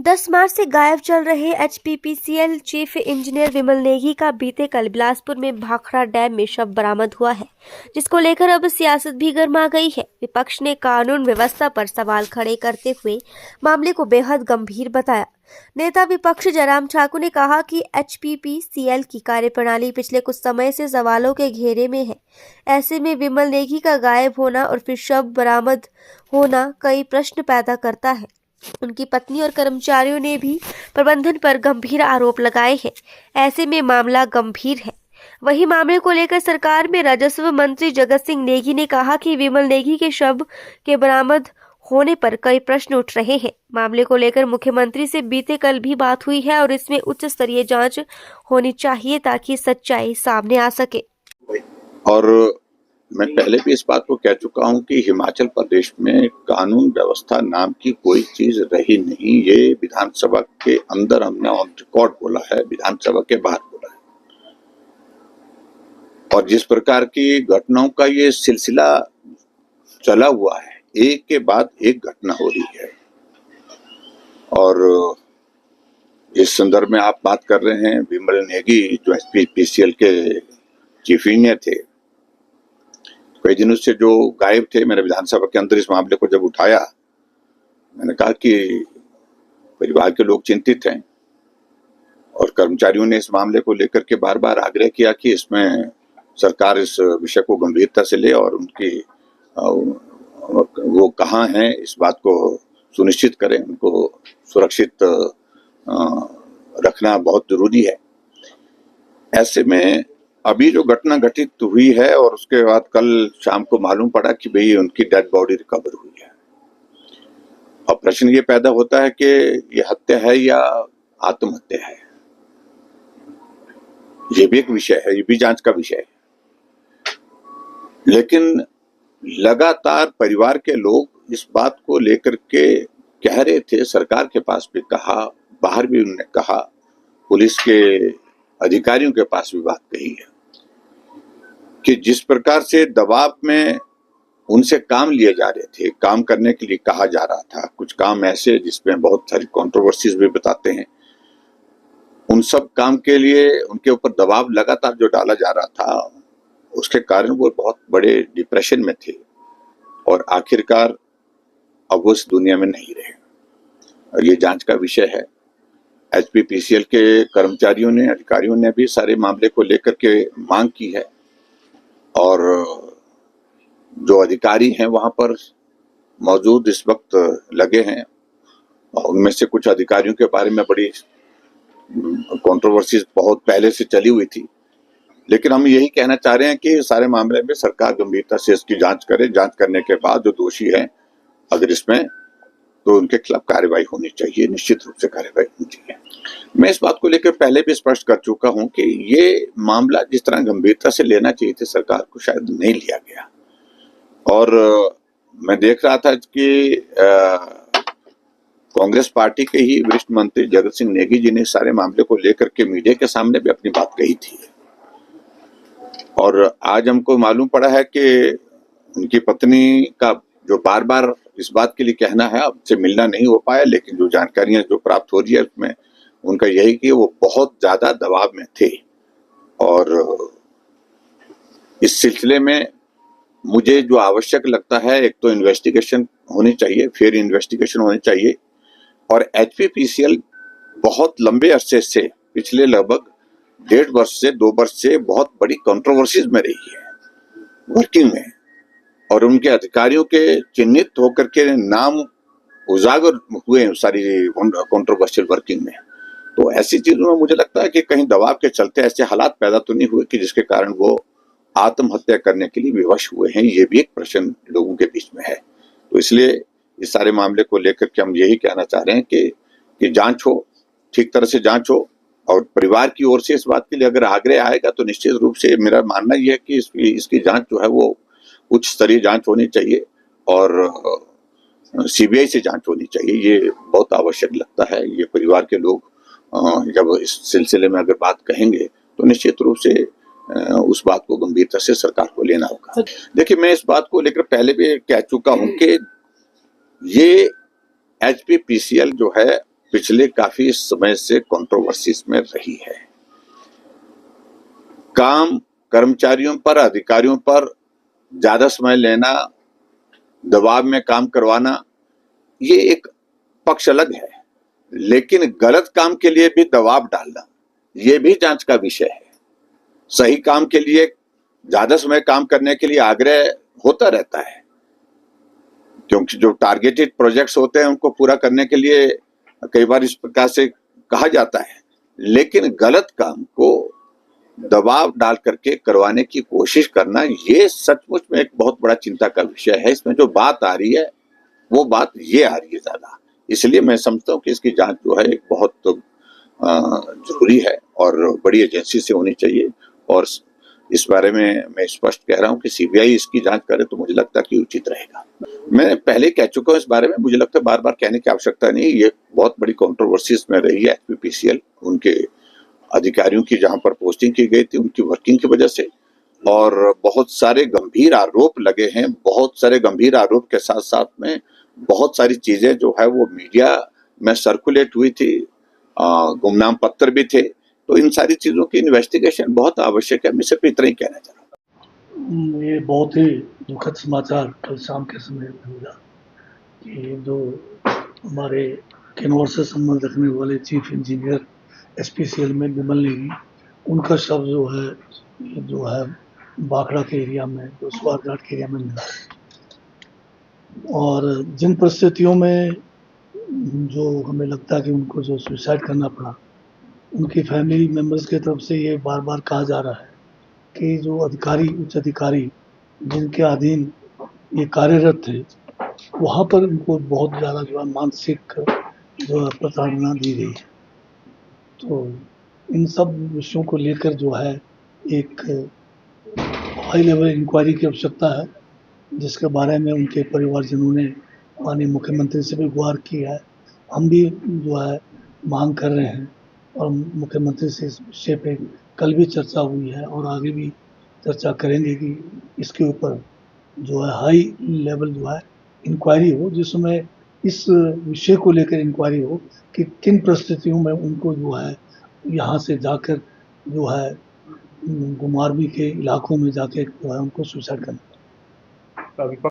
10 मार्च से गायब चल रहे एचपीपीसीएल चीफ इंजीनियर विमल नेगी का बीते कल बिलासपुर में भाखड़ा डैम में शव बरामद हुआ है, जिसको लेकर अब सियासत भी गर्मा गई है। विपक्ष ने कानून व्यवस्था पर सवाल खड़े करते हुए मामले को बेहद गंभीर बताया। नेता विपक्ष जयराम ठाकुर ने कहा कि एचपीपीसीएल की कार्यप्रणाली पिछले कुछ समय से सवालों के घेरे में है। ऐसे में विमल नेगी का गायब होना और फिर शव बरामद होना कई प्रश्न पैदा करता है। उनकी पत्नी और कर्मचारियों ने भी प्रबंधन पर गंभीर आरोप लगाए हैं। ऐसे में मामला गंभीर है। वहीं मामले को लेकर सरकार में राजस्व मंत्री जगत सिंह नेगी ने कहा कि विमल नेगी के शव के बरामद होने पर कई प्रश्न उठ रहे हैं। मामले को लेकर मुख्यमंत्री से बीते कल भी बात हुई है और इसमें उच्च स्तरीय जांच होनी चाहिए ताकि सच्चाई सामने आ सके। और मैं पहले भी इस बात को कह चुका हूं कि हिमाचल प्रदेश में कानून व्यवस्था नाम की कोई चीज रही नहीं। ये विधानसभा के अंदर हमने ऑन रिकॉर्ड बोला है, विधानसभा के बाहर बोला है। और जिस प्रकार की घटनाओं का ये सिलसिला चला हुआ है, एक के बाद एक घटना हो रही है। और इस संदर्भ में आप बात कर रहे हैं विमल नेगी जो एचपीपीसीएल के चीफ इंजीनियर थे, कई दिनों से जो गायब थे। मैंने विधानसभा के अंदर इस मामले को जब उठाया, मैंने कहा कि परिवार के लोग चिंतित हैं और कर्मचारियों ने इस मामले को लेकर के बार बार आग्रह किया कि इसमें सरकार इस विषय को गंभीरता से ले और उनकी वो कहाँ हैं इस बात को सुनिश्चित करें, उनको सुरक्षित रखना बहुत जरूरी है। ऐसे में अभी जो घटना घटित हुई है और उसके बाद कल शाम को मालूम पड़ा कि भाई उनकी डेड बॉडी रिकवर हुई है। अब प्रश्न ये पैदा होता है कि ये हत्या है या आत्महत्या है। ये भी एक विषय है, ये भी जांच का विषय है। लेकिन लगातार परिवार के लोग इस बात को लेकर के कह रहे थे, सरकार के पास भी कहा, बाहर भी उन्होंने कहा, पुलिस के अधिकारियों के पास भी बात कही है कि जिस प्रकार से दबाव में उनसे काम लिए जा रहे थे, काम करने के लिए कहा जा रहा था, कुछ काम ऐसे जिसमें बहुत सारी कंट्रोवर्सीज भी बताते हैं, उन सब काम के लिए उनके ऊपर दबाव लगातार जो डाला जा रहा था, उसके कारण वो बहुत बड़े डिप्रेशन में थे और आखिरकार अब वो इस दुनिया में नहीं रहे। और ये जांच का विषय है। एचपीपीसीएल के कर्मचारियों ने, अधिकारियों ने भी सारे मामले को लेकर के मांग की है और जो अधिकारी हैं वहां पर मौजूद इस वक्त लगे हैं। उनमें से कुछ अधिकारियों के बारे में बड़ी कंट्रोवर्सीज बहुत पहले से चली हुई थी, लेकिन हम यही कहना चाह रहे हैं कि सारे मामले में सरकार गंभीरता से इसकी जांच करे। जांच करने के बाद जो दोषी हैं अगर इसमें, तो उनके खिलाफ कार्रवाई होनी चाहिए, निश्चित रूप से कार्रवाई होनी चाहिए। मैं इस बात को लेकर पहले भी स्पष्ट कर चुका हूं कि ये मामला जिस तरह गंभीरता से लेना चाहिए था सरकार को, शायद नहीं लिया गया। और मैं देख रहा था कि कांग्रेस पार्टी के ही वरिष्ठ मंत्री जगत सिंह नेगी जी ने सारे मामले को लेकर के मीडिया के सामने भी अपनी बात कही थी। और आज हमको मालूम पड़ा है कि उनकी पत्नी का जो बार बार इस बात के लिए कहना है, आपसे मिलना नहीं हो पाया, लेकिन जो जानकारियां जो प्राप्त हो रही है उसमें उनका यही कि वो बहुत ज्यादा दबाव में थे। और इस सिलसिले में मुझे जो आवश्यक लगता है, एक तो इन्वेस्टिगेशन होनी चाहिए, फिर इन्वेस्टिगेशन होनी चाहिए। और एचपीपीसीएल बहुत लंबे अरसे से, पिछले लगभग 1.5 वर्ष से 2 वर्ष से बहुत बड़ी कंट्रोवर्सीज में रही है वर्किंग में, और उनके अधिकारियों के चिन्हित होकर के नाम उजागर हुए सारी कंट्रोवर्शियल वर्किंग में। तो ऐसी चीजों में मुझे लगता है कि कहीं दबाव के चलते ऐसे हालात पैदा तो नहीं हुए कि जिसके कारण वो आत्महत्या करने के लिए विवश हुए हैं। ये भी एक प्रश्न लोगों के बीच में है। तो इसलिए इस सारे मामले को लेकर के हम यही कहना चाह रहे हैं कि जांच हो, ठीक तरह से जांच हो। और परिवार की ओर से इस बात के लिए अगर आग्रह आएगा तो निश्चित रूप से मेरा मानना यह है कि इसकी जांच जो है वो उच्च स्तरीय जांच होनी चाहिए और सीबीआई से जांच होनी चाहिए। ये बहुत आवश्यक लगता है। ये परिवार के लोग जब इस सिलसिले में अगर बात कहेंगे तो निश्चित रूप से उस बात को गंभीरता से सरकार को लेना होगा। देखिए, मैं इस बात को लेकर पहले भी कह चुका हूं कि ये एचपीपीसीएल जो है पिछले काफी समय से कंट्रोवर्सीज में रही है। काम कर्मचारियों पर, अधिकारियों पर ज्यादा समय लेना, दबाव में काम करवाना, ये एक पक्ष अलग है, लेकिन गलत काम के लिए भी दबाव डालना, ये भी जांच का विषय है। सही काम के लिए ज्यादा समय काम करने के लिए आग्रह होता रहता है, क्योंकि जो टारगेटेड प्रोजेक्ट्स होते हैं उनको पूरा करने के लिए कई बार इस प्रकार से कहा जाता है, लेकिन गलत काम को दबाव डाल करके करवाने की कोशिश करना, ये सचमुच में एक बहुत बड़ा चिंता का विषय है। इसमें जो बात आ रही है वो बात ये आ रही है ज्यादा, इसलिए मैं समझता हूँ कि इसकी जांच जो है एक बहुत जरूरी है और बड़ी एजेंसी से होनी चाहिए। और इस बारे में मैं स्पष्ट कह रहा हूँ कि सीबीआई इसकी जांच करे तो मुझे लगता है कि उचित रहेगा। मैं पहले कह चुका हूँ इस बारे में, मुझे लगता है बार बार कहने की आवश्यकता नहीं। ये बहुत बड़ी कंट्रोवर्सीज में रही है एचपीपीसीएल, उनके अधिकारियों की जहां पर पोस्टिंग की गई थी उनकी वर्किंग की वजह से, और बहुत सारे गंभीर आरोप लगे हैं। बहुत सारे गंभीर आरोप के साथ साथ में बहुत सारी चीजें जो है वो मीडिया में सर्कुलेट हुई थी, गुमनाम पत्र भी थे। तो इन सारी चीजों की इन्वेस्टिगेशन बहुत आवश्यक है। मैं सिर्फ इतना ही कहना चाह रहा हूँ। ये बहुत ही दुखद समाचार कल शाम के समय मिला कि जो हमारे किन्नौर से संबंध रखने वाले चीफ इंजीनियर एसपीसीएल में विमल नेगी, उनका शव जो है बाखड़ा के एरिया में, जो स्वारघाट के एरिया में मिला है। और जिन परिस्थितियों में जो हमें लगता है कि उनको जो सुसाइड करना पड़ा, उनकी फैमिली मेंबर्स की तरफ से ये बार बार कहा जा रहा है कि जो अधिकारी, उच्च अधिकारी जिनके अधीन ये कार्यरत थे, वहाँ पर इनको बहुत ज़्यादा जो है मानसिक जो है प्रताड़ना दी गई है। तो इन सब विषयों को लेकर जो है एक हाई लेवल इंक्वायरी की आवश्यकता है, जिसके बारे में उनके परिवारजनों ने माननीय मुख्यमंत्री से भी गुहार की है। हम भी जो है मांग कर रहे हैं और मुख्यमंत्री से इस विषय पे कल भी चर्चा हुई है और आगे भी चर्चा करेंगे कि इसके ऊपर जो है हाई लेवल जो है इंक्वायरी हो, जिसमें इस विषय को लेकर इंक्वायरी हो कि किन परिस्थितियों में उनको जो है यहाँ से जाकर जो है गुमारवी के इलाकों में जाके जो है उनको सुसाइड करना।